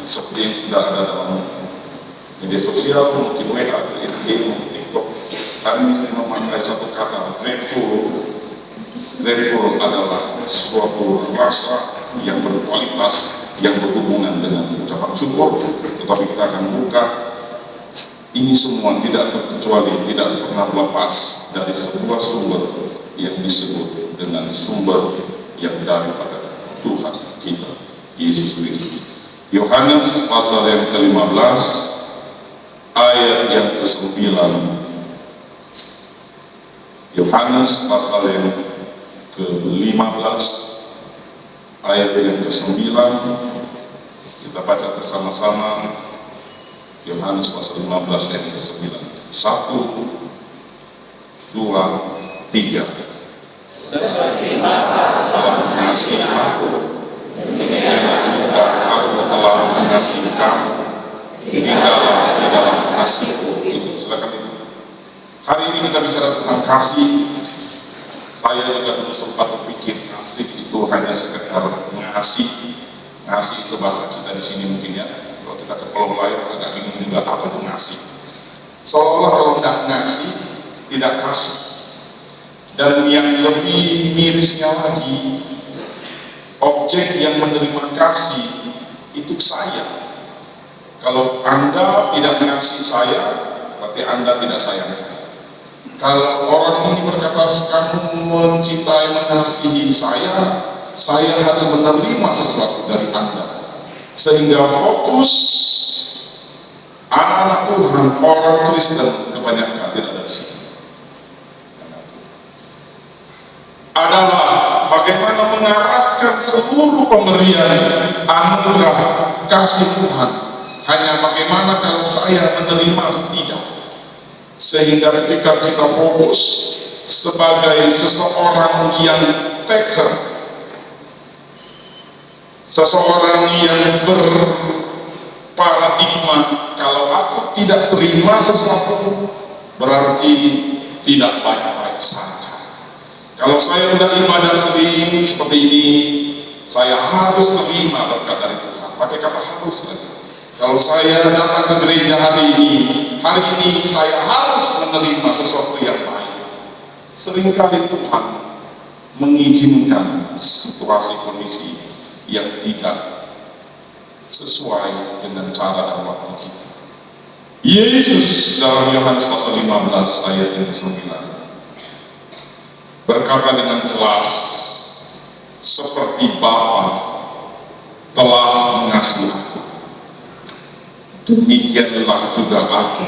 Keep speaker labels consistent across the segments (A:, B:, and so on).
A: seperti yang sudah ada dalam media sosial, mungkin WA, mungkin TikTok. Kami bisa memakai satu kata, grateful adalah suatu rasa yang berkualitas, yang berhubungan dengan ucapan syukur. Tetapi kita akan buka ini semua tidak terkecuali, tidak pernah lepas dari sebuah sumber yang disebut dengan sumber yang daripada Tuhan kita, Yesus Kristus. Yohanes pasal yang ke-15 ayat yang ke-9. Yohanes pasal yang ke-15 ayat yang ke-9. Kita baca bersama-sama Yohanes pasal 15 ayat ke-9. 1, 2, 3.
B: Seperti Bapa telah mengasihi aku, demikianlah juga aku telah mengasihi kamu. Tinggallah di dalam kasihku.
A: Itu silakan Ibu. Hari ini kita bicara tentang kasih. Saya juga dulu sempat berpikir kasih itu hanya sekedar mengasihi. Ngasih itu bahasa kita di sini mungkin ya. Kalau kita ke pulau lain agak bingung juga apa itu ngasih. Seolah-olah kalau tidak ngasih, tidak kasih. Dan yang lebih mirisnya lagi, objek yang menerima kasih itu saya. Kalau Anda tidak mengasihi saya, berarti Anda tidak sayang saya. Kalau orang ini berkata, kamu mencintai, mengasihi saya harus menerima sesuatu dari Anda. Sehingga fokus anak-anak Tuhan, orang Kristen kebanyakan tidak ada di sini. Adalah bagaimana mengarahkan seluruh pemberian anugerah kasih Tuhan hanya bagaimana kalau saya menerima atau tidak. Sehingga ketika kita fokus sebagai seseorang yang taker, seseorang yang berparadigma, kalau aku tidak terima sesuatu berarti tidak baik-baik saja. Kalau saya sudah ibadah sering seperti ini, saya harus terima berkat dari Tuhan. Pakai kata harus lagi. Kalau saya datang ke gereja hari ini saya harus menerima sesuatu yang baik. Seringkali Tuhan mengizinkan situasi kondisi yang tidak sesuai dengan cara dan waktu kita. Yesus dalam Yohanes pasal 15 ayat yang ke-9 berkata dengan jelas, seperti Bapa telah mengasihi aku, demikianlah juga aku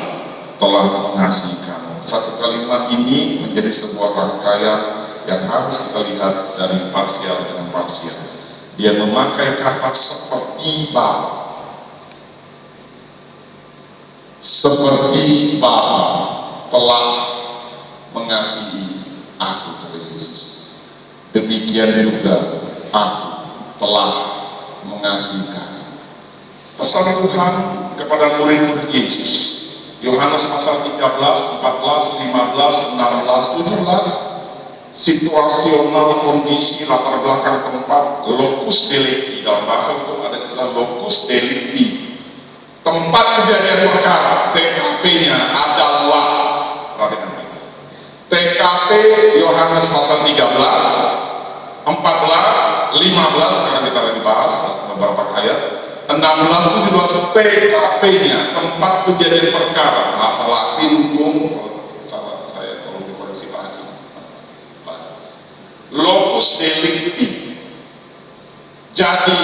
A: telah mengasihi kamu. Satu kalimat ini menjadi sebuah rangkaian yang harus kita lihat dari parsial dengan parsial. Dia memakai kata seperti Bapa. Seperti Bapa telah mengasihi aku, kata Yesus, demikian juga aku telah mengasihi kamu. Pesan Tuhan kepada murid-murid Yesus, Yohanes pasal 13, 14, 15, 16, 17, situasional kondisi latar belakang tempat, locus delicti. Dalam bahasa itu ada istilah locus delicti, tempat kejadian perkara, TKP-nya adalah, perhatikan, TKP Yohanes pasal 13, 14, 15, karena kita lagi bahas beberapa ayat, 16, 17, TKP-nya, tempat kejadian perkara, bahasa Latin, salah saya kalau dikoreksi Pak Hakim, locus delicti. Jadi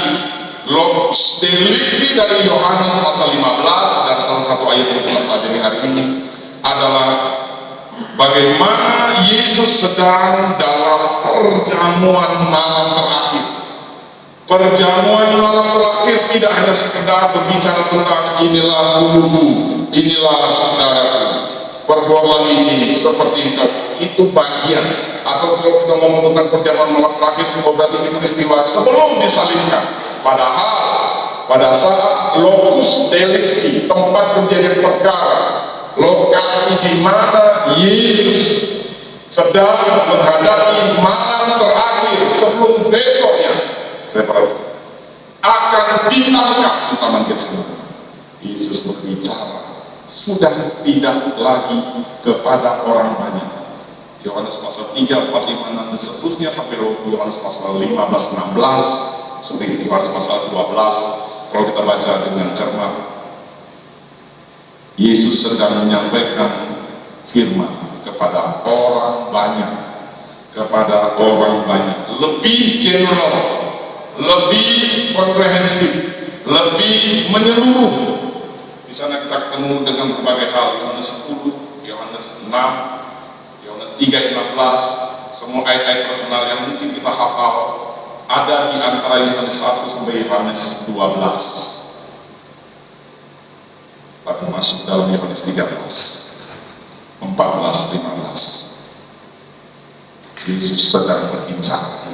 A: locus delicti dari Yohanes pasal 15 dan salah satu ayat yang kita pelajari hari ini adalah bagaimana Yesus sedang dalam perjamuan malam terakhir. Perjamuan malam terakhir tidak hanya sekedar berbicara tentang inilah tubuhku, inilah darahku. Perbuatan ini seperti itu bagian, atau kalau kita ngomong tentang perjamuan malam terakhir, berarti ini peristiwa sebelum disalibkan. Padahal pada saat locus delicti, tempat kejadian perkara, lokasi di mana Yesus sedang menghadapi malam terakhir sebelum besoknya, saya perhatikan akan ditangkap di Taman Getsemani. Yesus berbicara sudah tidak lagi kepada orang banyak. Yohanes pasal 3, 4, 5, 6 dan seterusnya sampai Yohanes pasal 15, 16, seperti Yohanes pasal 12. Kalau kita baca dengan cermat, Yesus sedang menyampaikan firman kepada orang banyak, lebih general, lebih komprehensif, lebih menyeluruh. Di sana kita ketemu dengan berbagai hal. Yohanes 10, Yohanes 6, Yohanes 3:16, semua ayat-ayat terkenal yang mungkin kita hafal ada di antara Yohanes 1 sampai Yohanes 12. Tapi masuk dalam Yohanes 13, 14, 15. Yesus sedang berbicara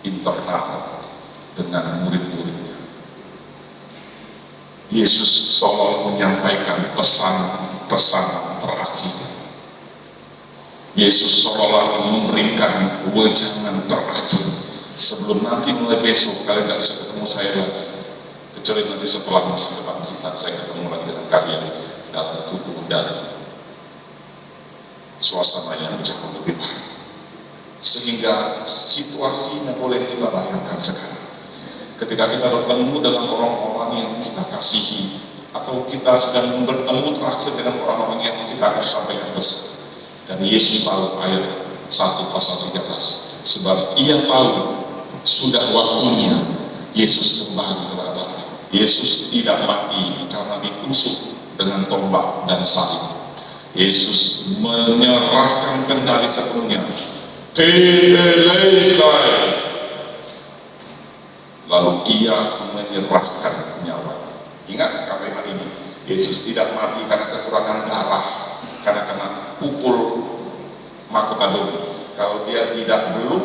A: internal dengan murid-muridnya. Yesus seolah menyampaikan pesan-pesan terakhir. Yesus seolah memberikan wejangan terakhir sebelum nanti mulai besok kalian tidak bisa ketemu saya lagi, kecuali nanti setelah masa depan kita saya ketemu lagi dengan kalian dalam tubuh dan suasana yang jauh lebih baik. Sehingga situasinya boleh kita bayangkan sekarang ketika kita bertemu dengan orang-orang yang kita kasihi, atau kita sedang bertemu terakhir dengan orang-orang yang kita akan sampaikan pesan. Dan Yesus tahu ayat 1 pasal 13, sebab ia tahu sudah waktunya Yesus kembali kepada Bapa. Yesus tidak mati karena ditusuk dengan tombak dan salib. Yesus menyerahkan kendali sepenuhnya. Tetelestai. Lalu ia menyerahkan nyawa. Ingat kalimat ini, Yesus tidak mati karena kekurangan darah, karena kena pukul mahkota doli. Kalau dia belum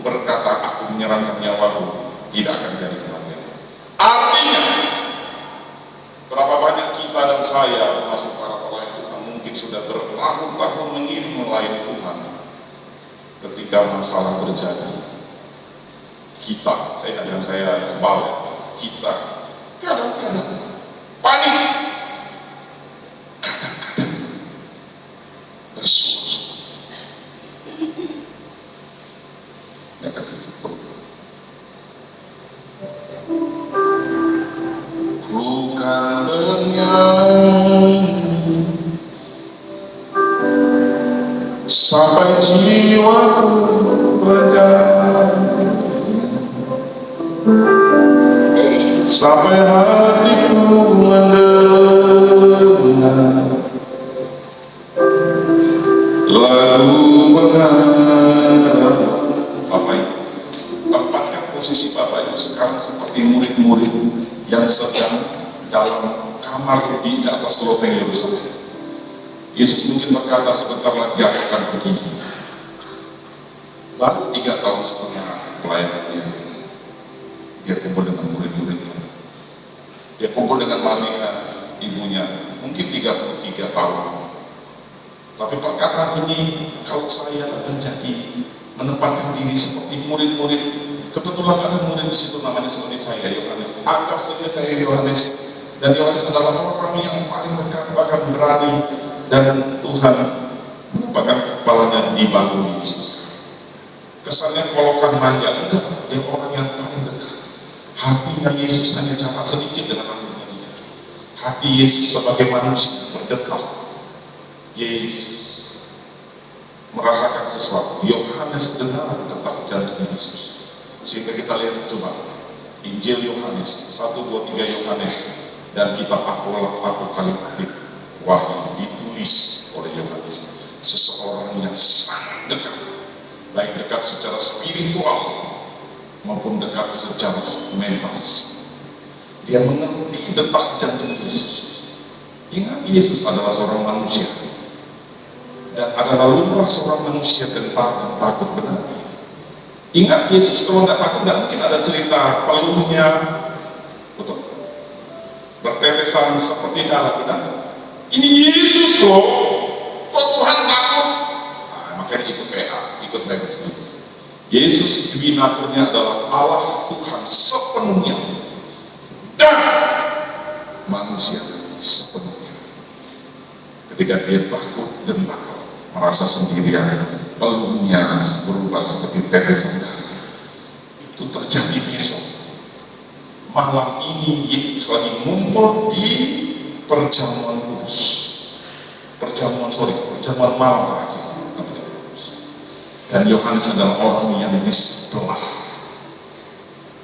A: berkata aku menyerahkan nyawaku, tidak akan jadi kematian. Artinya berapa banyak kita dan saya termasuk para pelayan Tuhan mungkin sudah bertahun-tahun mengiring melayani Tuhan, ketika masalah terjadi kita, saya kadang saya kebal, kita kadang-kadang panik, kadang-kadang bersuara. Ya kasih itu. Ku kan bernyanyi sampai jiwaku berjalan, sampai hatiku mendengar lagu mengharap. Bapak Ibu, tempatkan posisi Bapak Ibu sekarang seperti murid-murid yang sedang dalam kamar di atas loteng Yerusalem. Yesus mungkin berkata sebentar lagi aku akan pergi. Baru 3 tahun setengah pelayanannya, dia kumpul dengan murid-muridnya. Dia kumpul dengan Maria, ibunya, mungkin 33 tahun. Tapi perkataan ini, kalau saya menempatkan diri seperti murid-murid, kebetulan ada murid di situ namanya seperti saya, Yohanes. Anggap saja saya Yohanes, dan Yohanes adalah orang yang paling dekat, bahkan berani, dan Tuhan menempatkan kepalanya di bahu Yesus. Kesannya kolokan manja, enggak, dia orang yang paling dekat. Hatinya Yesus hanya jarak sedikit dengan hatinya dia. Hati Yesus sebagai manusia berdetak. Yesus merasakan sesuatu. Yohanes dengar detak jantung Yesus. Sehingga kita lihat coba Injil Yohanes 1, 2, 3 Yohanes dan kitab Apokaliptik Wahyu ditulis oleh Yohanes, seseorang yang sangat dekat, baik dekat secara spiritual maupun dekat secara mental. Dia mengerti detak jantung Yesus. Ingat, Yesus adalah seorang manusia dan adalah lumrah seorang manusia gentar dan takut, benar. Ingat, Yesus kalau nggak takut nggak mungkin ada cerita pelurunya betul bertetesan seperti darah, benar. Ini Yesus loh, kok Tuhan takut? Nah, makanya ikut PA, ikut Bible study. Yesus dibinaturnya adalah Allah Tuhan sepenuhnya dan manusia sepenuhnya. Ketika dia takut dan takut, merasa sendirian, peluknya berubah seperti tetes darah. Itu terjadi besok. Malam ini Yesus lagi ngumpul di perjamuan kudus. Perjamuan malam terakhir. Dan Yohanes adalah orang yang disebelah.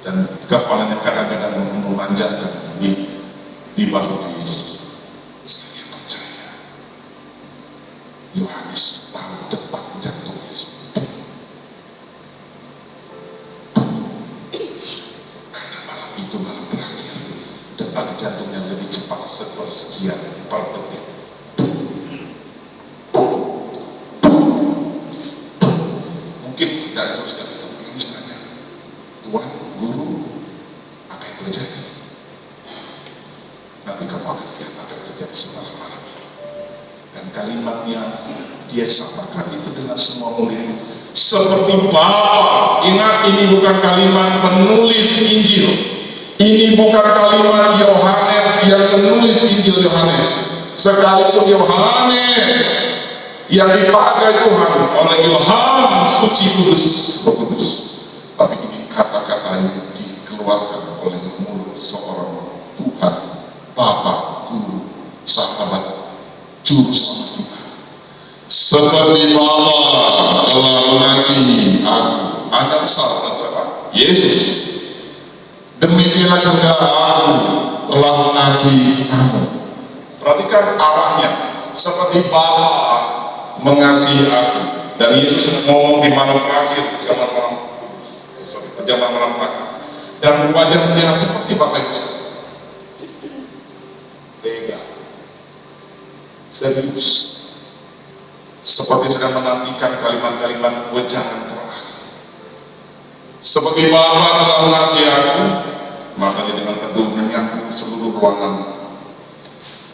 A: Dan kepalanya kadang-kadang memanjatkan di bahu Yesus. Saya percaya Yohanes tahu detak jantung Yesus. Karena malam itu malam terakhir, detak jantungnya lebih cepat sepersekian per detik. Mungkin tidak terus dari itu misalnya, Tuhan, Guru, apa yang terjadi? Nanti kamu akan lihat apa yang terjadi setelah malam ini. Dan kalimatnya dia sampaikan itu dengan semua murid seperti Bapa. Ingat, ini bukan kalimat penulis Injil, ini bukan kalimat Yohanes yang menulis Injil Yohanes. Sekalipun Yohanes yang dipakai Tuhan oleh ilham suci kudus, tapi ini kata-kata yang dikeluarkan oleh mulut seorang Tuhan, Bapa, Guru, Sahabat, Juru Selamat kita. Seperti Bapa telah mengasihi aku, Anda salah siapa? Yesus. Demikianlah juga aku telah mengasihi kamu. Perhatikan arahnya, seperti Bapa mengasihi aku. Dan Yesus ngomong di malam terakhir, zaman malam terakhir. Dan wajahnya seperti Bapak Ibu sekalian, lega, serius, seperti sedang menantikan kalimat-kalimat wejangan terakhir. Seperti Bapa telah mengasihi aku, makanya dengan teduh menyapu seluruh ruangan.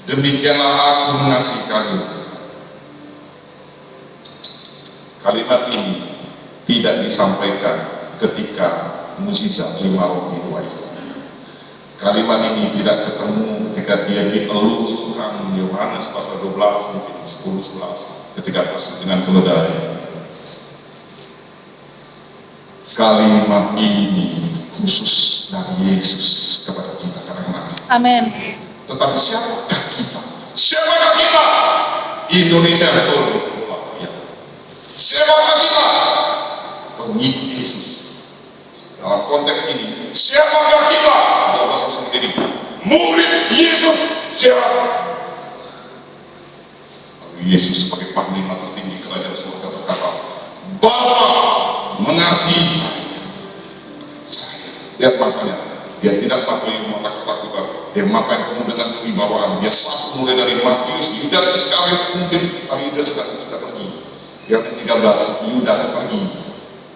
A: Demikianlah aku mengasihi kalian. Kalimat ini tidak disampaikan ketika mukjizat 5 roti 2 itu. Kalimat ini tidak ketemu ketika dia dieluh-elukan Yohanes pasal 12 mungkin 10-11 ketika masuk dengan keledai. Kalimat ini khusus dari Yesus kepada kita kadang-kadang.
C: Amin.
A: Tetapi siapakah kita? Siapakah kita? Indonesia betul. Siapakah kita? Pengikut Yesus. Dalam konteks ini, siapakah kita? Dalam bahasa sendiri, murid Yesus. Siapa? Yesus sebagai panglima tertinggi kerajaan surga berkata, Bapa mengasihi saya. Lihat makanya, dia tidak pakai takut-takutan. Dia makan penuh dengan kewibawaan. Dia satu mulai dari Matius, Yudas Iskariot mungkin, Yudas sudah pergi. Yohanes 13, Yudas pergi.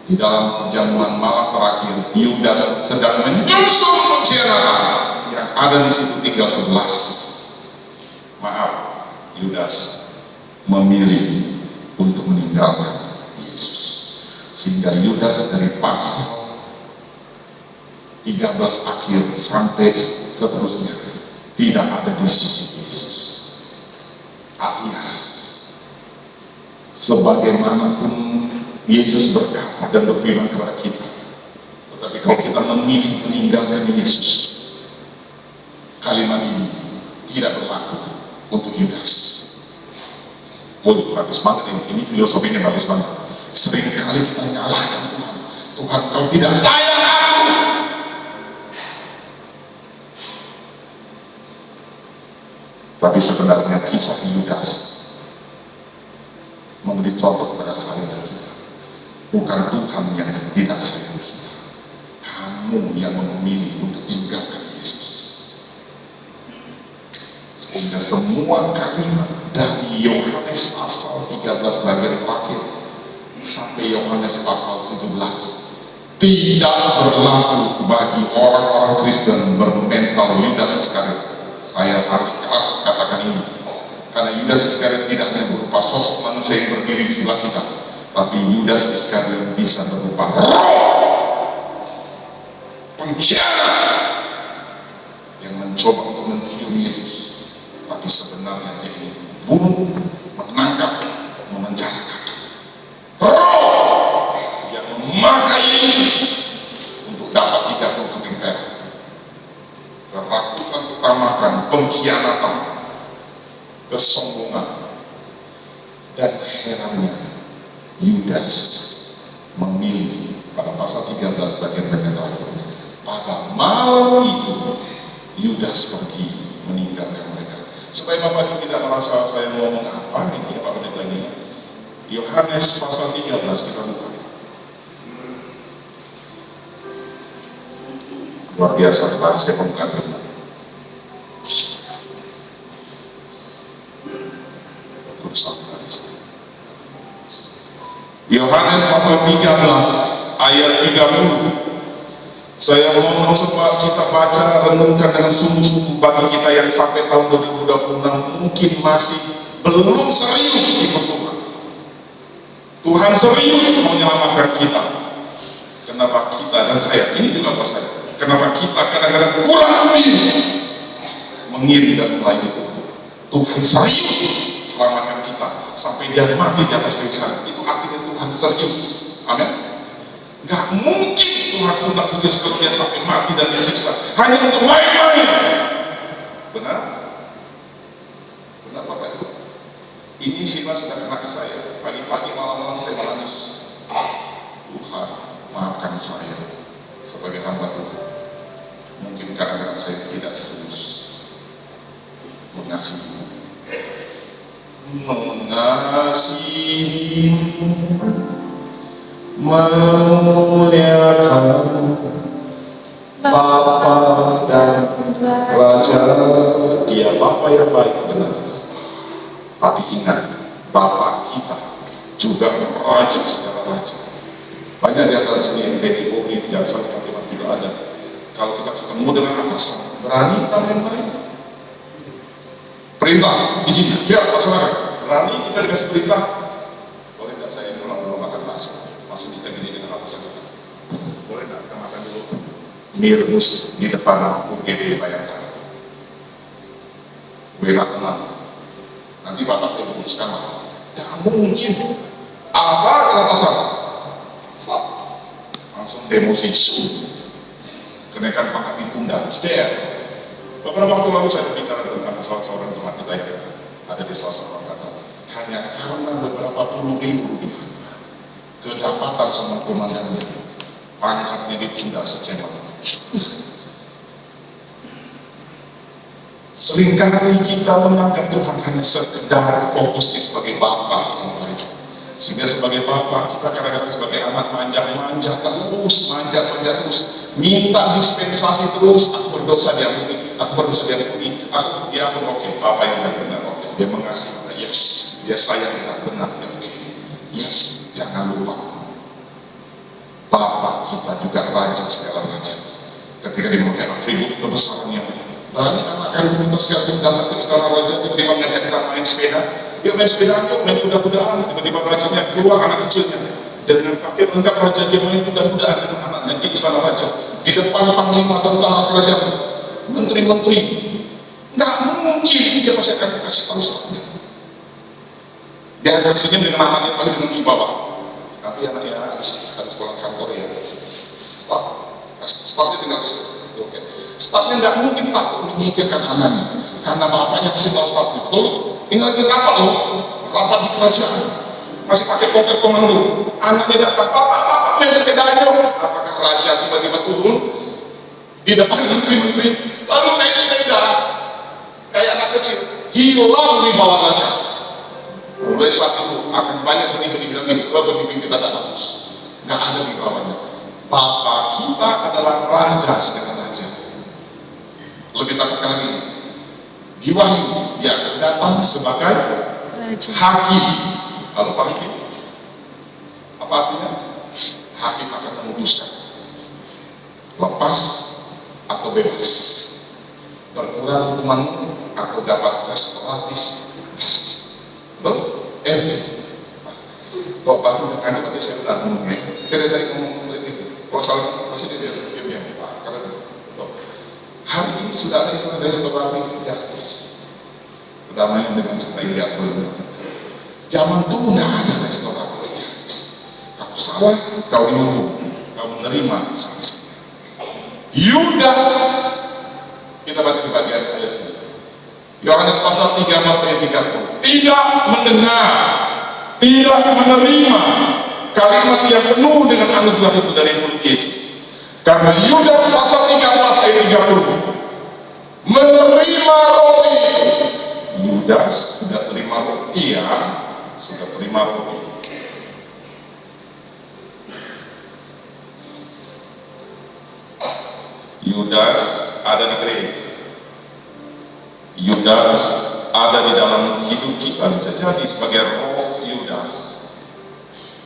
A: Di dalam perjamuan malam terakhir, Yudas sedang menyusun pengkhianatan. Yang ada di situ tinggal 11. Maaf, Yudas memilih untuk meninggalkan Yesus. Sehingga Yudas dari pasal 13 akhir sampai seterusnya tidak ada di sisi Yesus. Alias sebagaimanapun Yesus berkata dan berfirman kepada kita, tetapi kalau kita memilih meninggalkan Yesus, kalimat ini tidak berlaku untuk Yudas. Bagus banget ini filosofinya bagus banget. Seringkali kita nyalahkan Tuhan. Tuhan, kau tidak sayang aku. Tapi sebenarnya kisah Yudas memberi contoh kepada saya dan kita. Bukan Tuhan yang tidak sayang kita, kamu yang memilih untuk tinggalkan Yesus. Sehingga semua kalimat dari Yohanes pasal 13 bagian terakhir sampai Yohanes pasal 17 tidak berlaku bagi orang-orang Kristen bermental Yudas Iskariot. Saya harus keras katakan ini, karena Yudas Iskariot tidak hanya berupa sosok manusia yang berdiri di sebelah kita, Tapi Yudas Iskariot bisa berupa roh pengkhianat yang mencoba untuk mencium Yesus, tapi sebenarnya dia ingin membunuh, menangkap, memenjarakan. Roh yang memakai Yesus untuk dapat digantung ke perak. Kerakusan utamakan pengkhianatan, kesombongan, dan herannya Yudas memilih pada pasal 13 bagian terakhir. Pada malam itu Yudas pergi meninggalkan mereka. Supaya Bapak Ibu tidak merasa saya ngomong apa ini Pak Pendeta ini. Yohanes pasal 13 kita buka. Luar biasa, kita saya membuka firman. Yohanes pasal 13 ayat 30. Saya mau mencoba kita baca, renungkan dengan sungguh-sungguh bagi kita yang sampai tahun 2026 mungkin masih belum serius ikut Tuhan. Tuhan serius mau menyelamatkan kita. Kenapa kita dan saya, ini juga buat saya, kenapa kita kadang-kadang kurang serius mengiring dan melayani Tuhan. Tuhan serius selamatkan kita sampai dia mati di atas kayu salib. Itu artinya Tuhan serius. Amin. Gak mungkin Tuhan pun tak serius kalau dia sampai mati dan disiksa hanya untuk main-main. Benar? Benar Bapak Ibu? Ini Sima sudah kena ke saya. Pagi-pagi malam-malam saya menangis. Tuhan maafkan saya sebagai hamba Tuhan. Mungkin kadang-kadang saya tidak serius mengasihi, memuliakan Bapa dan Raja. Dia Bapa yang baik, benar. Tapi ingat, Bapa kita juga Raja segala raja. Banyak di antara sini yang TNI Polri di Jaksa Kalimantan juga ada. Kalau kita ketemu dengan atasan, berani kita main-main. Perintah, izin, siap laksanakan. Berani kita dikasih perintah. Boleh nggak saya pulang makan bakso? Masih kita gini dengan atasan kita. Boleh nggak kita makan dulu? Mirmus di depan UGD Bayangkara. Bela tenang. Nanti bapak saya memutuskan lah. Tidak mungkin. Apa kata atasan? Stop. Langsung demosi. Kenaikan pangkat ditunda. JR. Beberapa waktu lalu saya berbicara tentang salah seorang teman kita yang ada di salah satu angkatan. Hanya karena beberapa puluh ribu rupiah kedapatan sama komandannya, pangkatnya ditunda sejenak. Seringkali kita menganggap Tuhan hanya sekedar fokusnya sebagai Bapa yang baik. Sehingga sebagai Bapa kita kadang-kadang sebagai anak manja terus, minta dispensasi terus. Aku berdosa diampuni, aku oke, Bapa yang benar, oke. Dia mengasihi, yes. Dia sayang benar, oke. Yes, jangan lupa Bapa kita juga Raja segala raja. Ketika dia memakai atribut kebesarannya, berani anak kita sekali datang ke istana raja, tiba-tiba ngajak kita main sepeda. Dia main sepeda, main kuda-kudaan, tiba-tiba rajanya keluar anak kecilnya dengan pakai lengkap raja, dia main kuda-kudaan dengan anaknya ke istana raja. Di depan panglima tentara kerajaan, menteri-menteri, nggak mungkin dia pasti akan kasih tahu semuanya. Dia akan senyum dengan anaknya, tapi dengan wibawa. Nanti anaknya harus pulang kantor ya. Staffnya tinggal bisa. Oke. Staffnya nggak mungkin takut menyingkirkan anaknya, karena bapaknya pasti tahu staffnya. Betul? Ini lagi rapat loh, rapat di kerajaan. Masih pakai tongkat komando. Anaknya datang, Papa, main sepedanya. Apakah raja tiba-tiba turun di depan menteri-menteri, lalu naik sepeda kayak anak kecil, hilang wibawa raja. Mulai saat itu akan banyak benih-benih bilang ini, pemimpin kita tak bagus, nggak ada wibawanya. Papa kita adalah raja segala raja. Lebih takutkan lagi, di Wahyu dia akan datang sebagai hakim. Lalu Pak Hakim, apa artinya? Hakim akan memutuskan lepas atau bebas, berkurang hukuman atau dapat restoratif justice. RJ. Kok baru dengan nanti saya udah ngomongnya. Saya dari ngomong ini, kalau salah masih dia Pak, karena hari ini sudah ada istilah restoratif justice, perdamaian dengan cinta yang diatur. Zaman dulu nggak ada restoratif justice. Kau salah, kau dihukum, kau menerima sanksi. Yudas, kita baca di bagian ayat ini. Yohanes pasal 3 ayat 30. Tidak mendengar, tidak menerima kalimat yang penuh dengan anugerah itu dari mulut Yesus. Karena Yudas pasal 13 ayat 30 menerima roti. Yudas sudah terima roti, ya, sudah terima roti. Yudas ada di gereja. Yudas ada di dalam hidup kita, bisa jadi sebagai roh Yudas.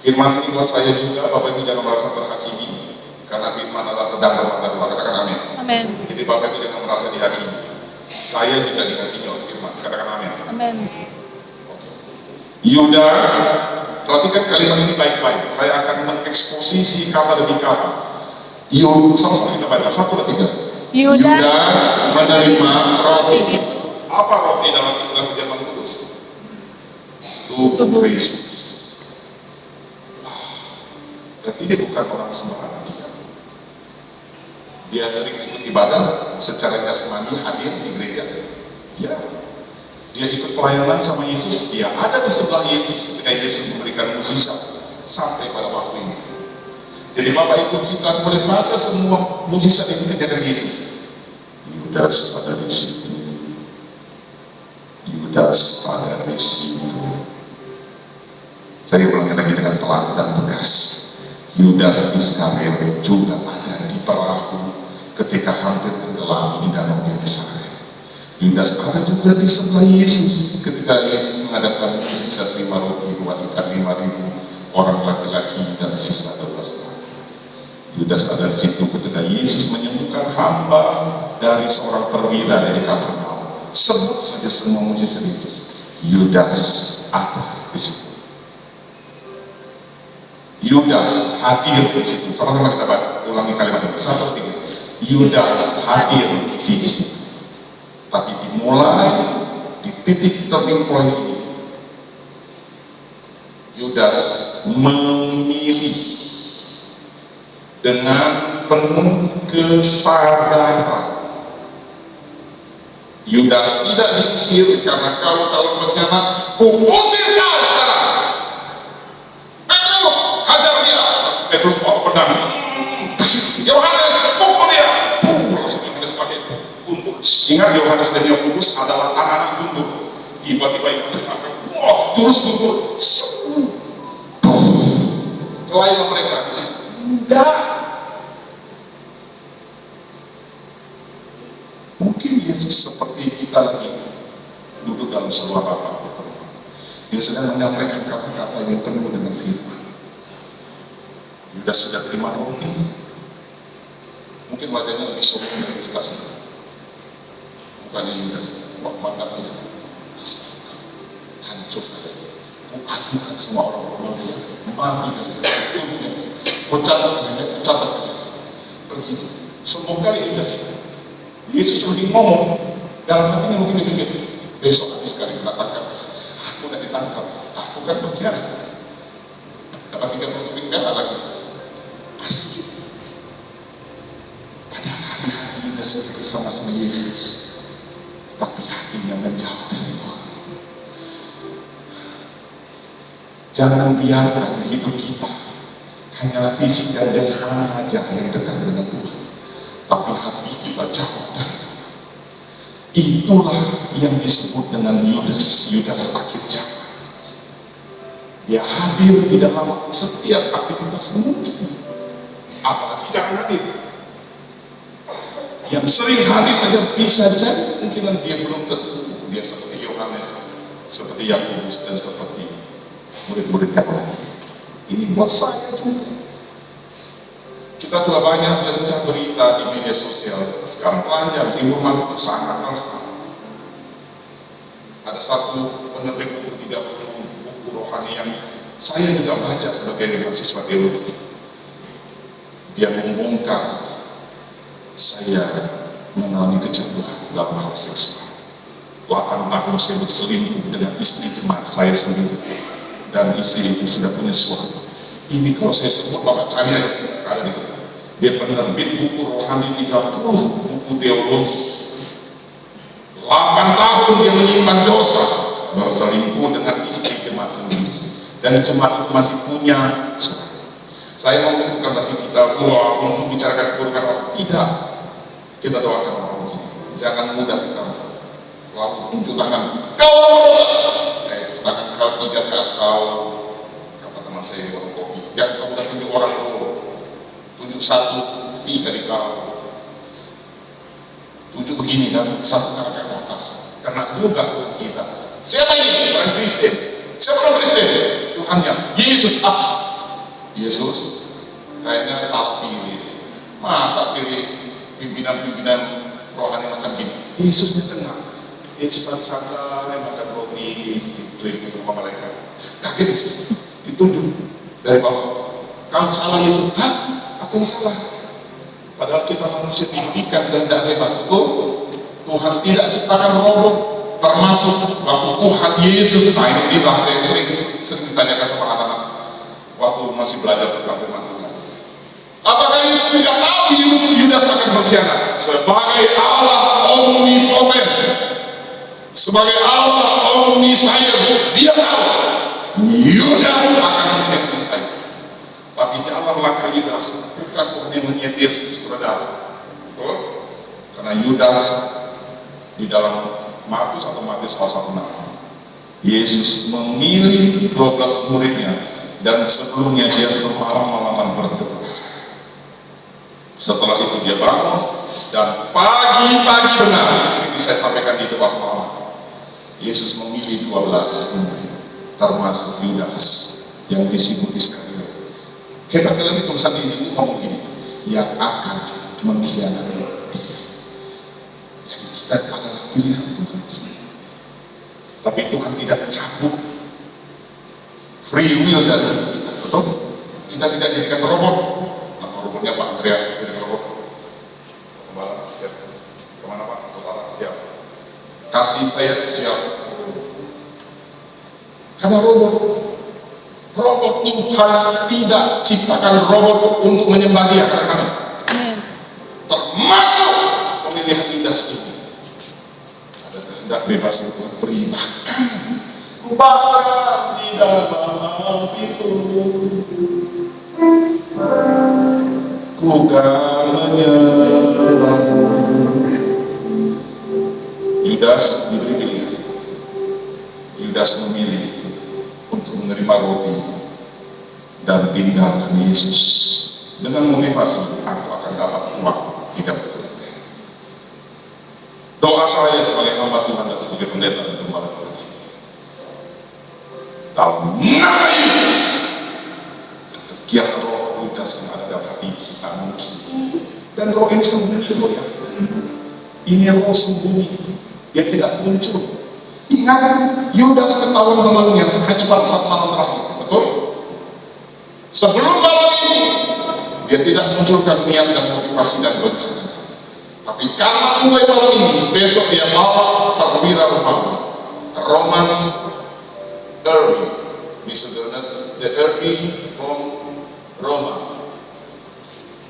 A: Firman ini buat saya juga, Bapak Ibu jangan merasa terhakimi, karena firman adalah pedang bermata dua. Katakan amin.
B: Amin.
A: Jadi Bapak Ibu jangan merasa dihakimi. Saya juga dihakimi oleh firman. Katakan amin.
B: Amin.
A: Yudas, perhatikan kalimat ini baik-baik. Saya akan mengeksposisi kata demi kata. Sama-sama kita baca 1, 2, 3.
B: Yudas
A: menerima roti.
B: itu.
A: Apa roti dalam istilah Jerman Kudus? Tubuh Kristus. Berarti dia bukan orang sembarangan. Dia sering ikut ibadah secara jasmani, hadir di gereja. Ya. Dia ikut pelayanan sama Yesus. Dia ada di sebelah Yesus ketika Yesus memberikan mukjizat sampai pada waktu ini. Jadi Bapak Ibu kita boleh baca semua mukjizat yang dikerjakan Yesus. Yudas ada di situ. Yudas ada di situ. Saya ulangi lagi dengan pelan dan tegas. Yudas Iskariot juga ada di perahu ketika hampir tenggelam di danau Genesaret. Yudas ada juga di sebelah Yesus ketika Yesus mengadakan mukjizat 5 roti buat ikan 5.000 orang laki-laki dan sisa 12 orang. Yudas ada di situ ketika Yesus menyembuhkan hamba dari seorang perwira dari Kapernaum. Sebut saja semua mukjizat Yesus. Yudas ada di situ. Yudas hadir di situ. Sama-sama kita baca. Ulangi kalimat ini. 1, 3. Yudas hadir di situ. Tapi dimulai di titik turning point ini, Yudas memilih dengan penuh kesadaran. Yudas tidak diusir karena kau calon pengkhianat, kuusir kau sekarang. Petrus, hajar dia. Petrus bawa pedang. Yohanes, pukul dia. Langsung Yohanes pakai guntur. Ingat Yohanes dan Yakobus adalah anak-anak guntur. Tiba-tiba Yohanes akan, wah, jurus guntur. Kelainan mereka di situ. Enggak. Mungkin Yesus seperti kita lagi duduk dalam sebuah rapat pertemuan. Dia sedang menyampaikan kata-kata yang penuh dengan firman. Yudas sudah terima roti. Mungkin wajahnya lebih sombong dari kita sendiri. Bukannya Yudas, wah mantapnya, asal hancur kali. Adukan semua orang-orang dia, mati kali, catat kali, pergi. Sombong kali Yudas. Yesus lagi ngomong, dalam hatinya mungkin dipikir, besok habis kali kena tangkap, aku udah ditangkap, aku kan pengkhianat, dapat 3 kali penjara lagi, pasti. Padahal hari-hari Yudas bersama-sama Yesus, tapi hatinya menjauh dari Tuhan. Jangan biarkan hidup kita hanyalah fisik dan jasmani saja yang dekat dengan Tuhan, tapi hati kita jauh dari Tuhan. Itulah yang disebut dengan Yudas akhir zaman. Dia hadir di dalam setiap aktivitas mungkin, apalagi jangan hadir. Yang sering hadir aja bisa jadi mungkin dia belum tentu dia seperti Yohanes, seperti Yakobus dan seperti murid-murid yang lain. Ini buat saya juga. Kita telah banyak baca berita di media sosial. Sekarang telanjang di rumah itu sangat transparan. Ada satu penerbit buku 30 buku rohani yang Saya juga baca sebagai mahasiswa teologi. Dia membongkar saya mengalami kejatuhan dalam hal seksual. 8 tahun saya berselingkuh dengan istri jemaat saya sendiri, dan istri itu sudah punya suami. Ini kalau saya sebut Bapak cari ada di depan. Dia penerbit buku rohani 30 buku teologi. 8 tahun dia menyimpan dosa, berselingkuh dengan istri jemaat sendiri, dan jemaat itu masih punya suami. Saya mau bukan berarti kita membicarakan keburukan orang, tidak. Kita doakan orang begini, jangan mudah kita lalu tunjuk tangan, kau tangan kau tidak kau, kata teman saya di warung kopi, yang kau udah tunjuk orang dulu, tunjuk satu tiga di kau, tunjuk begini kan, satu karena ke atas, karena juga Tuhan kita. Siapa ini orang Kristen? Siapa orang Kristen? Tuhannya Yesus. Yesus kayaknya salah pilih. Masa pilih pimpinan-pimpinan rohani macam ini? Yesus di tengah. Yesus santai makan roti di rumah malaikat. Kaget Yesus, ditunjuk dari bawah. Kamu salah Yesus. Hah? Aku yang salah. Padahal kita manusia dididikan dan tidak bebas. Tuhan tidak ciptakan robot, termasuk waktu Tuhan Yesus. Nah ini bahasa yang sering ditanyakan sama anak-anak waktu masih belajar tentang firman Tuhan. Apakah Yesus tidak tahu Yudas akan berkhianat? Sebagai Allah omnipoten, sebagai Allah omniscience, dia tahu Yudas akan mengkhianati saya. Tapi jangan langkah Yudas, bukan Tuhan yang menyetir saudara. Betul? Karena Yudas di dalam Matius atau Matius pasal 6, Yesus memilih 12 muridnya, dan sebelumnya dia semalam-malaman berdoa. Setelah itu dia bangun, dan pagi-pagi benar, seperti saya sampaikan di pasal malam, Yesus memilih 12, termasuk Yudas yang disebut Iskariot. Hebat dalam tulisan ini ngomong gini, yang akan mengkhianati. Jadi kita adalah pilihan Tuhan. Tapi Tuhan tidak cabut free will dari kita, betul? Kita tidak jadikan robot. Nama robotnya Pak Andreas, jadi robot. Kemana? Siap. Kemana Pak? Kemana? Siap. Kasih saya siap. Karena robot Tuhan tidak ciptakan robot untuk menyembah Dia, katakan. Termasuk pemilihan Yudas ini. Ada kehendak bebas yang Tuhan beri, bahkan di dalam itu ku kan menyembahmu. Yudas diberi pilihan. Yudas memilih untuk menerima roti dan tinggalkan Yesus dengan motivasi, aku akan dapat uang, tidak betul. Doa saya sebagai hamba Tuhan dan sebagai pendeta dan gembala Tuhan ini, dalam nama Yesus, setiap roh Yudas yang ada dalam hati kita mungkin, dan roh ini sembunyi loh ya, ini roh sembunyi, dia tidak muncul. Ingat, Yudas ketahuan memangnya hanya pada saat malam terakhir, betul? Sebelum malam ini, dia tidak munculkan niat dan motivasi dan rencana. Tapi karena mulai malam ini, besok dia bawa perwira Romawi, Romans early, misalnya the early from Roma.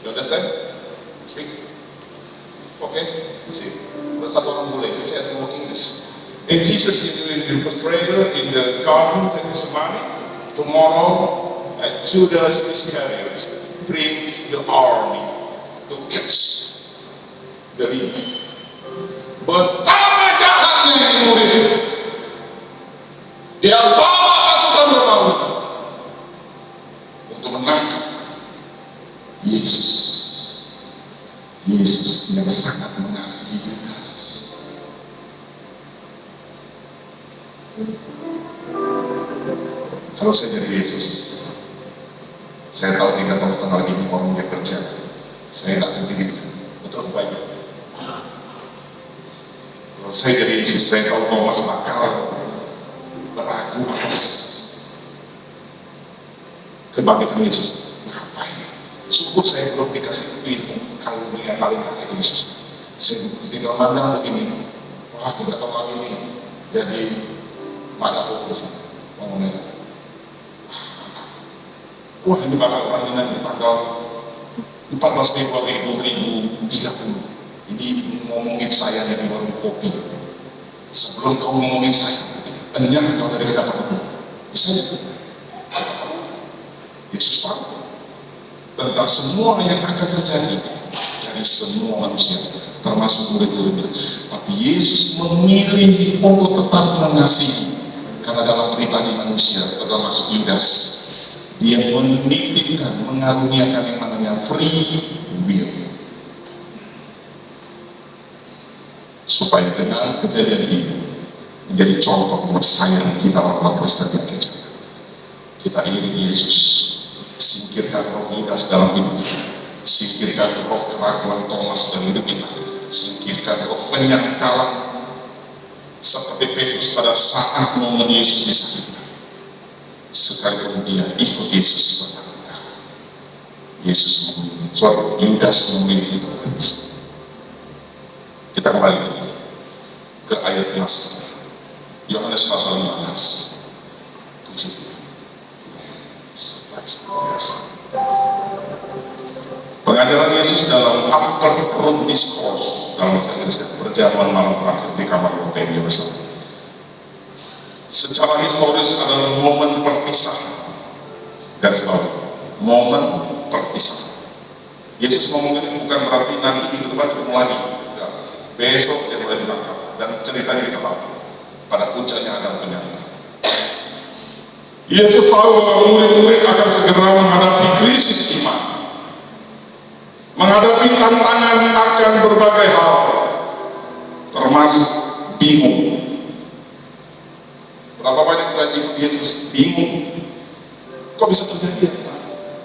A: You understand? Speak. Okay? See. Satu orang boleh, saya ngomong English. And Jesus is doing the portrayal in the garden of Gethsemane. Tomorrow, Judas Iscariot brings the army to catch the thief. Betapa jahatnya yang murid. Dia bawa pasukan Romawi untuk menangkap Yesus. Yesus yang sangat mengasihi Yudas. Kalau saya jadi Yesus, saya tahu 3 tahun setengah lagi ini orang yang kerja, saya tak akan begini, betul banyak. Kalau saya jadi Yesus, saya tahu Thomas bakal beragu atas Kebangkitan Yesus. Ngapain? Syukur saya belum dikasih ilmu karunia talenta kayak Yesus. Sehingga mandang begini, wah 3 tahun lagi nih, jadi mana fokus ngomongnya. Wah ini bakal orang nanti tanggal 14 Februari 2030. Ini ngomongin saya dari warung kopi. Sebelum kau ngomongin saya, enyah kau dari hadapan aku. Bisa jadi. Yesus tahu tentang semua yang akan terjadi dari semua manusia, termasuk murid-muridnya. Tapi Yesus memilih untuk tetap mengasihi, karena dalam pribadi manusia, termasuk Yudas, dia menitipkan, mengaruniakan yang namanya free will, supaya dengan kejadian ini menjadi contoh buat saya dan kita orang Kristen yang kejam. Kita iring Yesus, singkirkan roh Yudas dalam hidup kita, singkirkan roh keraguan Thomas dalam hidup kita, singkirkan roh penyangkalan seperti Petrus pada saat momen Yesus disalibkan. Sekalipun dia ikut Yesus bertanda, Yesus memilih, Yudas memilih itu. Kita kembali ke ayat yang Yohanes pasal 15 7 11. Pengajaran Yesus dalam upper room discourse, dalam bahasa Inggris, perjamuan malam terakhir di kamar hotel bersama. Secara historis adalah momen perpisahan. Garis bawah, momen perpisahan. Yesus ngomong ini bukan berarti nanti minggu depan ketemu lagi. Enggak. Besok dia mulai ditangkap, dan ceritanya kita tahu. Pada puncaknya ada penyakit. Yesus tahu bahwa murid-murid akan segera menghadapi krisis iman, menghadapi tantangan akan berbagai hal, termasuk bingung. Berapa banyak kita ikut Yesus bingung, kok bisa terjadi ya?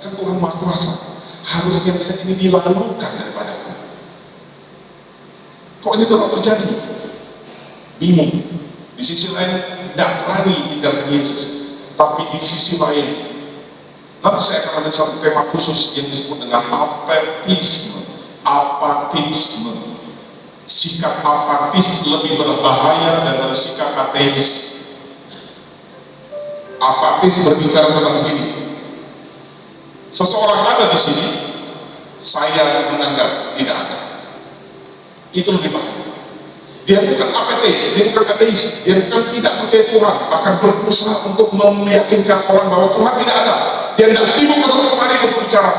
A: Kan Tuhan Maha Kuasa, harusnya bisa ini dilalukan daripadaku. Kok ini tidak terjadi? Bingung. Di sisi lain tidak berani tinggalkan Yesus, tapi di sisi lain nanti saya akan ada satu tema khusus yang disebut dengan apatisme. Apatisme, sikap apatis lebih berbahaya daripada sikap ateis. Apatis berbicara tentang begini, seseorang ada di sini, saya menganggap tidak ada. Itu lebih bahaya. Dia bukan apatis, dia bukan ateis, dia bukan tidak percaya Tuhan, bahkan berusaha untuk meyakinkan orang bahwa Tuhan tidak ada. Dia tidak sibuk ke satu kali untuk bicara.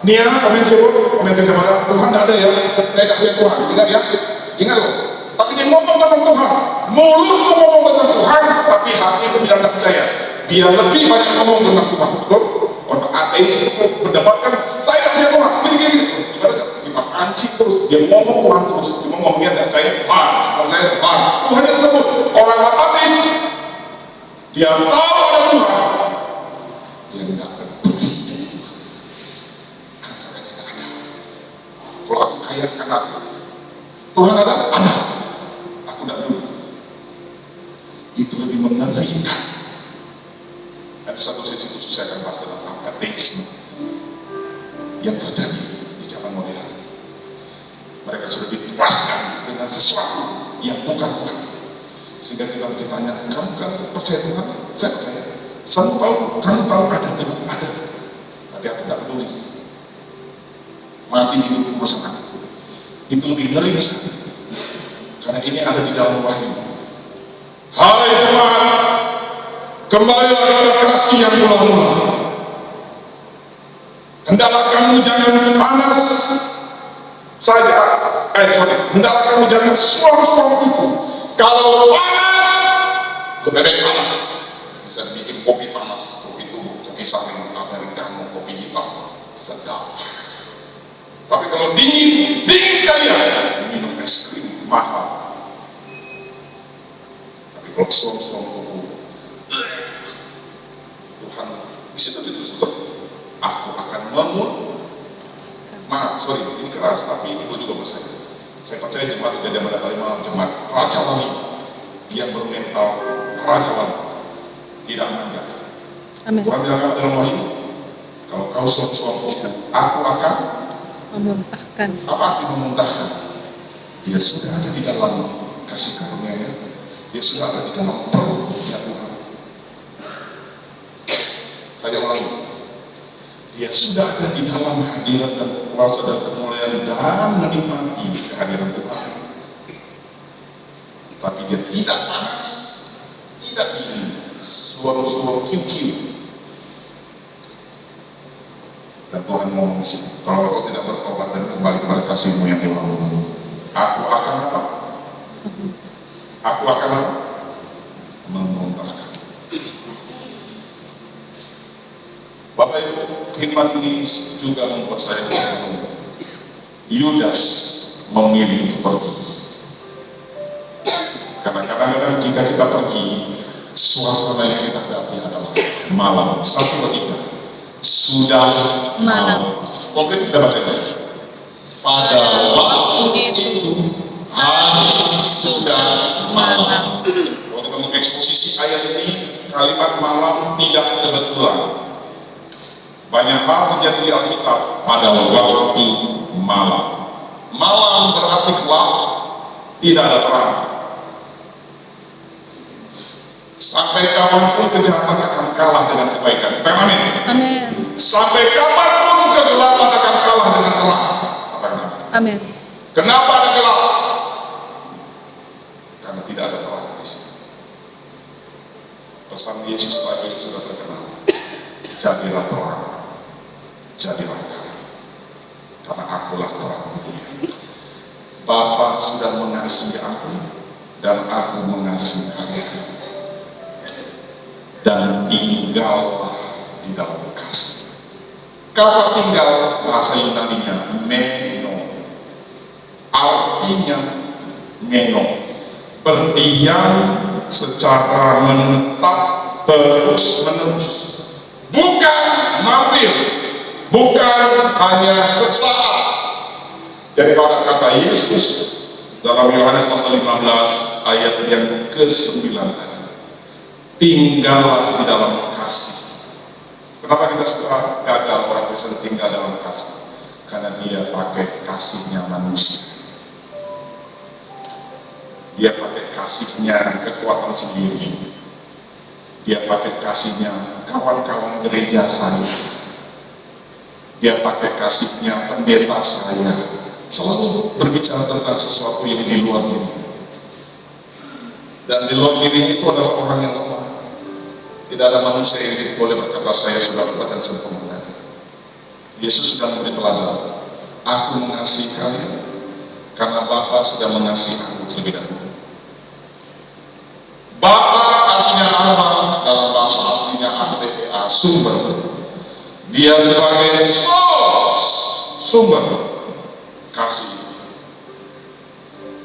A: Nia, komen kepada Tuhan tidak ada ya, saya tidak percaya Tuhan. Ingat ya, ingat loh. Tapi dia ngomong tentang Tuhan, mulutnya ngomong tentang Tuhan, tapi hati itu tidak percaya. Dia lebih banyak ngomong tentang Tuhan. Betul? Orang ateis itu berdebatkan, saya tidak percaya Tuhan. Gini. Gimana cara? Dipancing terus, dia ngomong Tuhan terus. Cuma ngomongnya tidak percaya Tuhan, percaya Tuhan. Tuhan yang disebut orang ateis, dia tahu ada Tuhan, dia tidak peduli. Anggap aja tidak ada. Kalau aku kaya karena Tuhan ada. Aku tidak peduli. Itu lebih mengerikan. Ada satu sisi khusus saya akan bahas tentang ateisme yang terjadi di zaman modern. Mereka sudah dipuaskan dengan sesuatu yang bukan Tuhan, sehingga kita ditanya, kamu kan percaya Tuhan? Saya percaya. Kamu tahu ada Tuhan? Ada. Tapi aku tidak peduli. Mati hidup urusan aku. Itu lebih ngeri sekali, karena ini ada di dalam wahyu. Hai jemaat, kembalilah kepada kasih yang mula-mula. Hendaklah kamu jangan panas saja. Hendaklah kamu jangan suam-suam itu. Kalau panas, lebih panas. Bisa bikin kopi panas, kopi tubuh, kopi saring, americano, kopi hitam, sedap. Tapi kalau dingin sekalian, minum es krim mahal. Tapi kalau suam-suam tubuh, Tuhan di situ ditulis betul. Aku akan ini keras, tapi itu juga buat saya. Saya percaya jemaat Gereja Mada Kalimalang, jemaat Raja Wali yang bermental Raja Wali, tidak manja. Amin. Tuhan bilang dalam wahyu, Kalau kau suatu, aku akan
C: memuntahkan.
A: apa arti memuntahkan? Dia sudah ada di dalam kasih karunia-Nya. Dia sudah ada di dalam perutnya Tuhan. Saya ulangi. Dia sudah ada di dalam hadirat dan kuasa dan kemuliaan dan menikmati kehadiran Tuhan. Tapi dia tidak panas, tidak dingin, suara-suara kiu-kiu. Dan Tuhan mau mengisi, kalau kau tidak bertobat dan kembali kepada kasih-Mu yang lalu, aku akan apa? Aku akan apa? Memuntahkan. Bapak Ibu, firman ini juga membuat saya bingung. Yudas memilih untuk pergi. Karena kadang-kadang jika kita pergi, suasana yang kita hadapi adalah malam. 1, 2, 3. Sudah malam. Oke, kita baca ini. Pada waktu itu, hari sudah malam. Kalau kita mengeksposisi ayat ini, kalimat malam tidak kebetulan. Banyak hal terjadi di Alkitab pada waktu malam. Malam berarti gelap, tidak ada terang. Sampai kapanpun kejahatan akan kalah dengan kebaikan. Kita amin.
C: Amin.
A: Sampai kapanpun kegelapan akan kalah dengan terang.
C: Amin.
A: Kenapa ada gelap? Karena tidak ada terang di sini. Pesan Yesus lagi sudah terkenal. Jadilah terang. Jadilah terang. Karena akulah terang dunia. Bapa sudah mengasihi aku dan aku mengasihi kamu. Dan tinggallah di dalam kasih. Kata tinggal bahasa Yunani-nya meno. Artinya meno, berdiam secara menetap terus-menerus. Bukan mampir, bukan hanya sesaat. Jadi kalau kata Yesus dalam Yohanes pasal 15 ayat yang ke-9, tinggallah di dalam kasih. Kenapa kita suka gagal orang Kristen tinggal dalam kasih? Karena dia pakai kasihnya manusia. Dia pakai kasihnya kekuatan sendiri. Dia pakai kasihnya kawan-kawan gereja saya. Dia pakai kasihnya pendeta saya. Selalu berbicara tentang sesuatu yang di luar diri. Dan di luar diri itu adalah orang yang lemah. Tidak ada manusia yang boleh berkata saya sudah kuat dan sempurna. Yesus sudah memberi teladan. Aku mengasihi kalian karena Bapa sudah mengasihi aku terlebih dahulu. Bapa artinya apa? Dalam bahasa aslinya ABA, sumber. Dia sebagai source, sumber kasih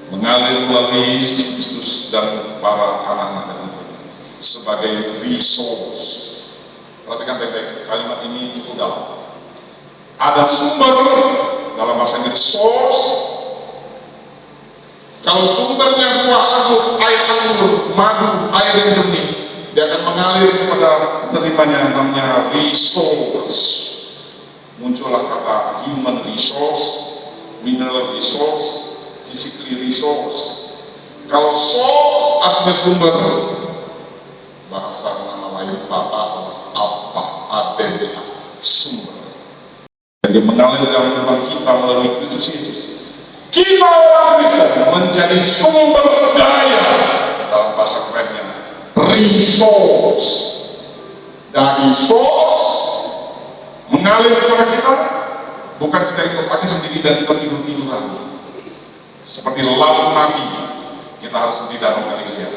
A: mengalir melalui Yesus Kristus dan para anak-anak sebagai resource. Perhatikan baik-baik, kalimat ini cukup dalam. Ada sumber dalam bahasa Inggris source. Kalau sumbernya buah anggur, air anggur, madu, air yang jernih, dia akan mengalir kepada penerimanya, namanya resource. Muncullah kata human resource, mineral resource, physically resource. Kalau source artinya sumber, bahasa nama lain Bapak adalah apa? ABBA, sumber. Jadi mengalir dalam kehidupan kita melalui Kristus Yesus. Kita orang Kristen menjadi sumber daya dalam bahasa kerennya resource. Dari source mengalir kepada kita, bukan kita itu pakai sendiri dan kita tidur-tidur lagi. Seperti laut mati, kita harus seperti danau Galilea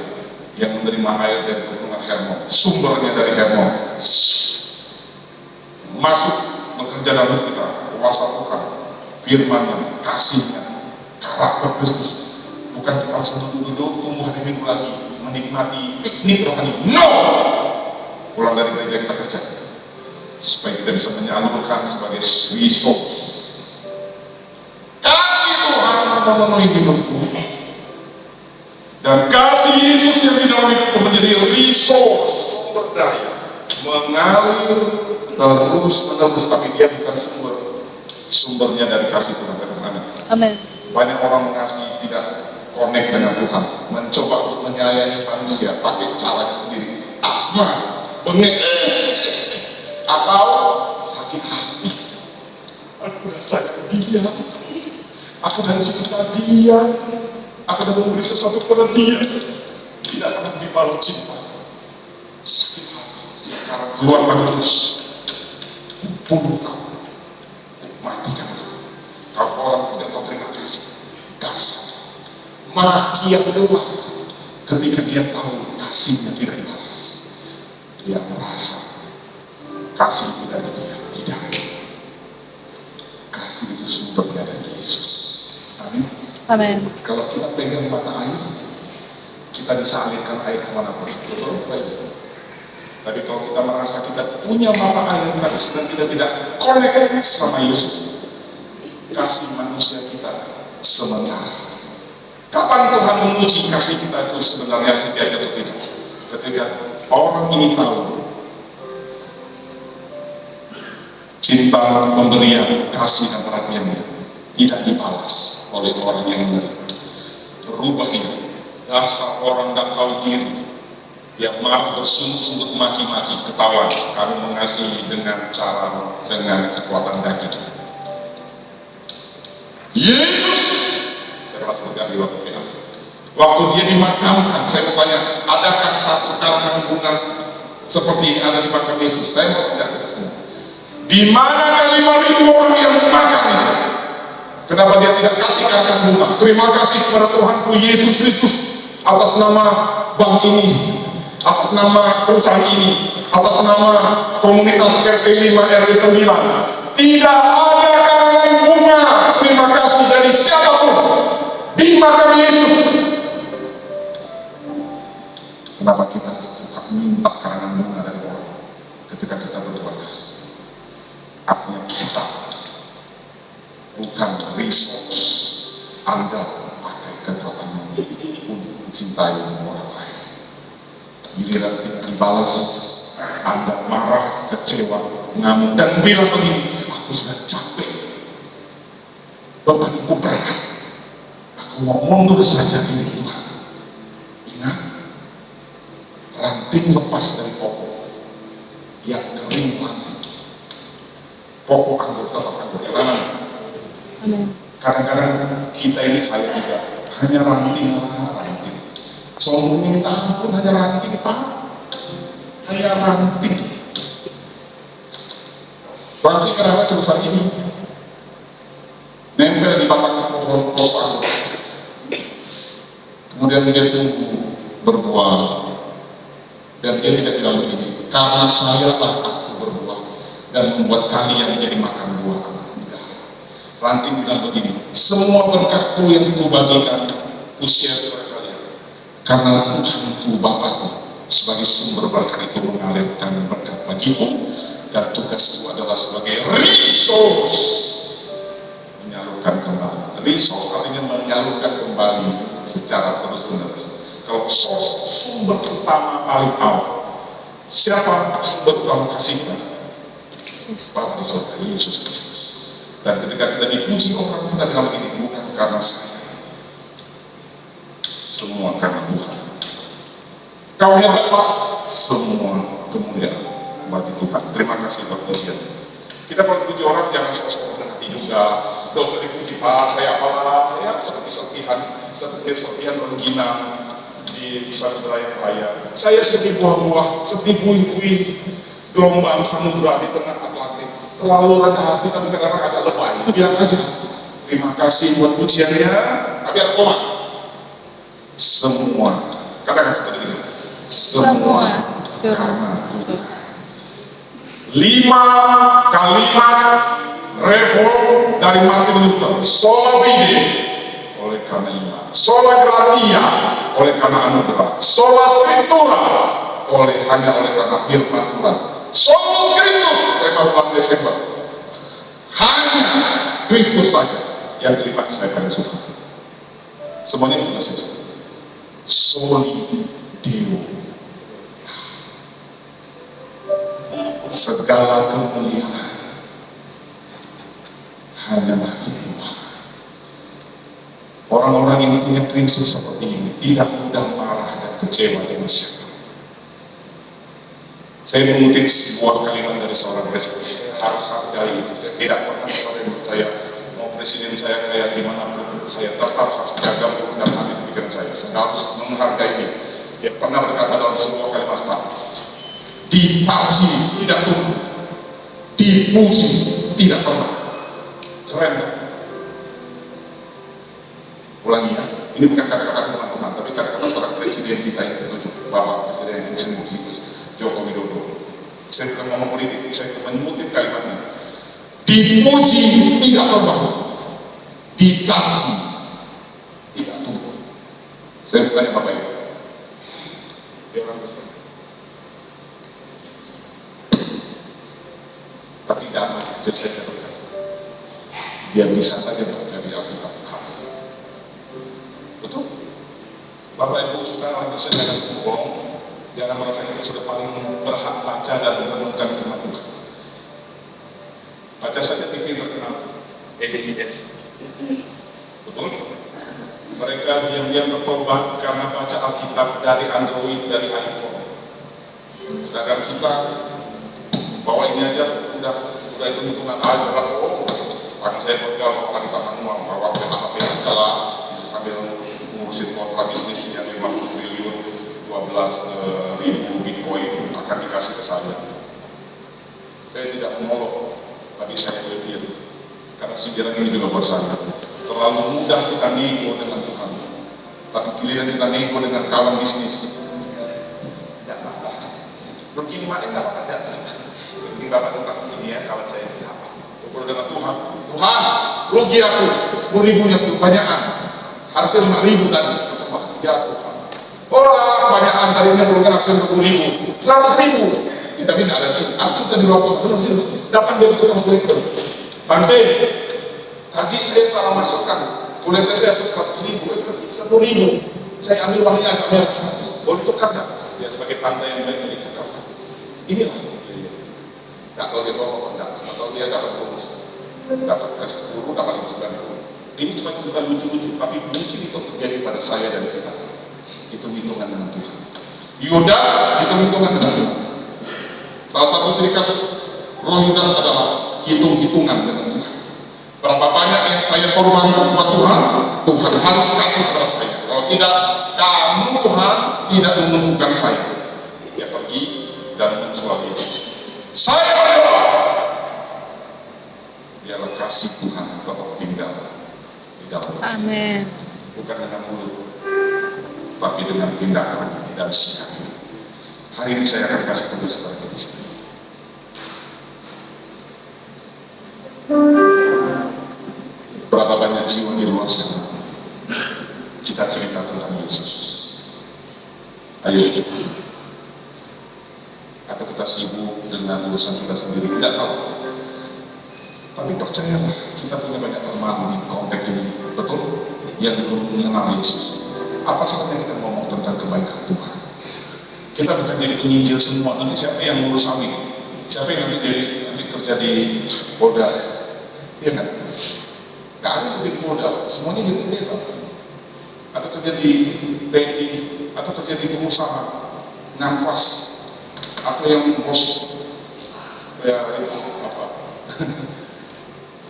A: yang menerima air dari pertumbuhan Hermon, sumbernya dari Hermon, masuk bekerja dalam hidup kita, kuasa Tuhan, firman-Nya, kasih-Nya, karakter Kristus. Bukan kita harus duduk-duduk, tumbuh hari Minggu lagi, menikmati piknik rohani. No! Pulang dari gereja kita kerja, supaya kita bisa menyalurkan sebagai resource. Kasih Tuhan memenuhi hidupku. Dan kasih Yesus yang di dalam hidupku menjadi resource, sumber daya, mengalir terus menerus, tapi dia bukan sumbernya dari kasih Tuhan. Amin.
C: Amin.
A: Banyak orang mengasihi tidak connect dengan Tuhan, mencoba untuk menyayangi manusia pakai caranya sendiri, asma, bengek, atau sakit hati. Aku udah sayang dia, aku udah cinta dia, aku udah memberi sesuatu kepada dia, tidak pernah dibalas cinta. Sakit hati, sekarang keluarlah terus, bunuh kamu, matikan kamu. Kalau orang tidak tahu terima kasih, dasar maki yang keluar ketika dia tahu kasihnya tidak dibalas. Dia merasa kasih tidak dia, tidak. Kasih itu sumbernya dari Yesus. Amin.
C: Amin.
A: Kalau kita pegang mata air, kita bisa alirkan air kemanapun. Betul? Baik. Tapi kalau kita merasa kita punya mata air, tapi sedang kita tidak connect sama Yesus, kasih manusia kita sementara. Kapan Tuhan menguji kasih kita itu sebenarnya setia atau tidak? Ketika orang ini tahu cinta, pemberian, kasih dan perhatiannya tidak dibalas oleh orang yang menerima. Berubah dia, dasar orang tak tahu diri. Dia marah, bersungut-sungut, maki-maki, ketawa. Kami mengasihi dengan cara, dengan kekuatan daging. Yesus, saya merasa terganggu waktu itu. Waktu dia dimakamkan, saya bertanya, adakah satu karangan bunga seperti yang ada di makam Yesus? Saya mau tanya ke sana. Di mana 5.000 orang yang makan itu? Kenapa dia tidak kasih karangan bunga? Terima kasih kepada Tuhanku Yesus Kristus atas nama bank ini, atas nama perusahaan ini, atas nama komunitas RT 5 RT 9. Tidak ada karangan bunga terima kasih dari siapapun di makam Yesus. Kenapa kita suka minta karangan bunga dari orang ketika kita berbuat kasih? Artinya kita bukan resource Anda pakai kekuatan untuk mencintai orang lain. Giliran tidak dibalas, Anda marah, kecewa, ngamuk, dan bilang begini, aku sudah capek, bebanku berat, aku mau mundur saja ini Tuhan. Ingat, ranting lepas dari pokok, yang kering mati. Pokok anggur tetap anggur.
C: Amin.
A: Kadang-kadang kita ini, saya juga hanya ranting. Sombongnya minta ampun, hanya ranting Pak, hanya ranting. Ranting kenapa sebesar ini? Nempel di batang pohon anggur. Kemudian dia tumbuh berbuah, dan dia tidak bilang begini, karena saya lah aku berbuah dan membuat kalian menjadi makan buah. Tidak. Ranting bilang begini, semua berkatku yang kubagikan usia kepada kalian, karena Tuhanku Bapakku sebagai sumber berkat itu mengalirkan berkat bagimu, dan tugasku adalah sebagai resource menyalurkan kembali. Resource artinya menyalurkan kembali secara terus-menerus. Kalau source, sumber utama paling awal, siapa sumber utama kasihnya? Bapa di surga, Yesus Kristus. Dan ketika kita dipuji orang, kita bilang begini, bukan karena saya, semua karena Tuhan. Kau hebat Pak, semua kemuliaan bagi Tuhan. Terima kasih Pak pujian. Kita kalau puji orang jangan sok-sok hati juga. Dosa dipuji Pak, saya apalah, ya seperti serpihan rengginang di Samudra yang Raya. Saya seperti buah-buah, seperti puing-puing gelombang samudra di tengah Atlantik. Terlalu rendah hati, tapi kadang-kadang agak lebay. Bilang aja, terima kasih buat pujiannya, tapi ada koma. Semua, katakan seperti ini. Semua karena Tuhan. 5 kalimat reform dari Martin Luther. Sola fide oleh karena iman, sola gratia oleh karena anugerah, sola scriptura hanya oleh karena firman Tuhan. Solus Kristus, tema bulan Desember. Hanya Kristus saja yang terlibat saya paling suka. Semuanya itu saya suka. Soli Deo. segala kemuliaan hanyalah Tuhan. Orang-orang yang punya prinsip seperti ini tidak mudah marah dan kecewa dengan siapa. Saya mengutip sebuah kalimat dari seorang presiden, saya harus hargai itu. Saya tidak pernah saya mau presiden saya kayak gimana pun, saya tetap harus jaga mulut dan hati pikiran saya. Saya harus menghargai dia. Dia pernah berkata dalam sebuah kalimat status, dicaci tidak tumbuh, dipuji tidak pernah. Keren kan? Ulangi ya, ini bukan kata-kata teman-teman, tapi kata-kata seorang presiden kita yang ketujuh, Bapak Presiden yang ke-9 Joko Widodo. Saya bukan ngomong politik, saya mengutip kalimatnya. Dipuji tidak pernah, dicaci tidak tumbuh. Saya bertanya Bapak Ibu, dia orang besar, tapi damai itu saya berkata, dia bisa saja terjadi Alkitab. Betul? Bapak Ibu, kita lanjut saja dengan bohong. Jangan merasa kita sudah paling berhak baca dan merenungkan firman Tuhan. Baca saja TV terkenal, EDIS. Betul? Mereka diam-diam bertobat karena baca Alkitab dari Android, dari iPhone. Sedangkan kita bawa ini aja, udah itu hitungan aja. Oh, saya pegang bawa kita manual, bawa HP aja lah. Sambil ngurusin kontrak bisnis yang 50 triliun 12.000 bitcoin akan dikasih ke saya. Saya tidak menolong, tapi saya lihat karena sindiran ini juga buat saya. Terlalu mudah kita nego dengan Tuhan, tapi giliran kita nego dengan kawan bisnis, begini makanya nggak akan datang. Ini bapak tentang ini ya, kawan saya ini apa? Kalau dengan Tuhan, Tuhan rugi aku 10.000-nya kebanyakan. Harusnya 5.000 tadi persembahan. Ya Tuhan. Kebanyakan tadinya perlu kan harusnya 40.000, 100.000. Tapi tidak ada sih. Harus kita dirokok. Datang dari tukang kolektor. Bante, tadi saya salah masukkan. Kolektor saya 100.000, 10.000. Saya ambil uangnya agak banyak 100. Boleh tukar nggak? Ya sebagai pantai yang baik boleh tukar. Inilah. Nggak kalau dia bawa enggak. Atau dia dapat bonus. Dapat kasih 10, dapat 90. Ini cuma cerita lucu-lucu, tapi mungkin itu terjadi pada saya dan kita. Hitung-hitungan dengan Tuhan. Yudas hitung-hitungan dengan Tuhan. Salah satu ciri khas roh Yudas adalah hitung-hitungan dengan Tuhan. Berapa banyak yang saya korbankan buat Tuhan, Tuhan harus kasih kepada saya. Kalau tidak, kamu Tuhan tidak menentukan saya. Dia pergi dan menjual dia. Saya berdoa. Biarlah kasih Tuhan tetap tinggal.
C: Amin.
A: Bukan dengan mulut, tapi dengan tindakan dan sikap. Hari ini saya akan kasih tugas kepada kita. Berapa banyak jiwa di luar sana kita cerita tentang Yesus? Ayo, atau kita sibuk dengan urusan kita sendiri? Tidak salah. Tapi percayalah, kita punya banyak teman di konteks ini, betul? Yang mengenal Yesus. Apa salahnya kita ngomong tentang kebaikan Tuhan? Kita bukan jadi penginjil semua. Nanti siapa yang ngurus kami? Siapa yang nanti kerja di Polda? Iya kan? Gak ada yang kerja di Polda, semuanya jadi pendeta. Atau kerja di TNI, atau kerja di pengusaha, nafas, atau yang bos, ya itu apa?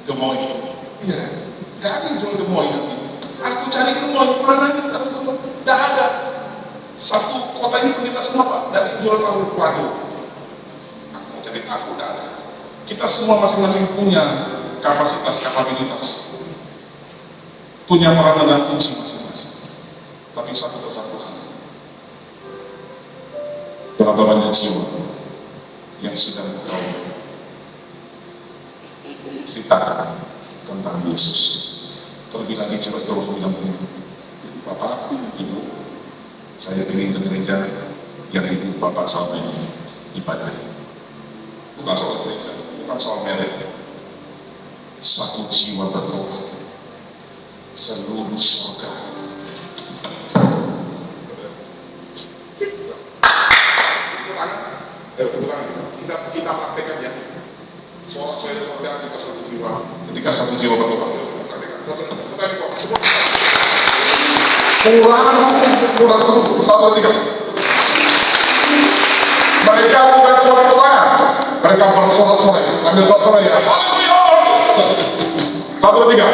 A: Gemoy, iya, gak ada yang jual gemoy nanti. Aku cari gemoy, mana kita gemoy? Gak ada. Satu kota ini pendeta semua Pak, dan jual tahu waduh. Aku mau cari aku, gak ada. Kita semua masing-masing punya kapasitas, punya peranan dan fungsi masing-masing. Tapi satu kesatuan. Berapa banyak jiwa yang sudah tahu ceritakan tentang Yesus. Terlebih lagi coba terus bilang begini, Bapak, Ibu, saya ingin ke gereja yang Ibu Bapak selama ini ibadahi. Bukan soal gereja, bukan soal merek. Satu jiwa bertobat, seluruh surga. Kita praktek Ketika satu jiwa bertobat, kurang satu tiga. Mereka bukan tepuk tangan, mereka bersorak-sorai sambil sorak-sorai ya. Haleluya. Satu tiga.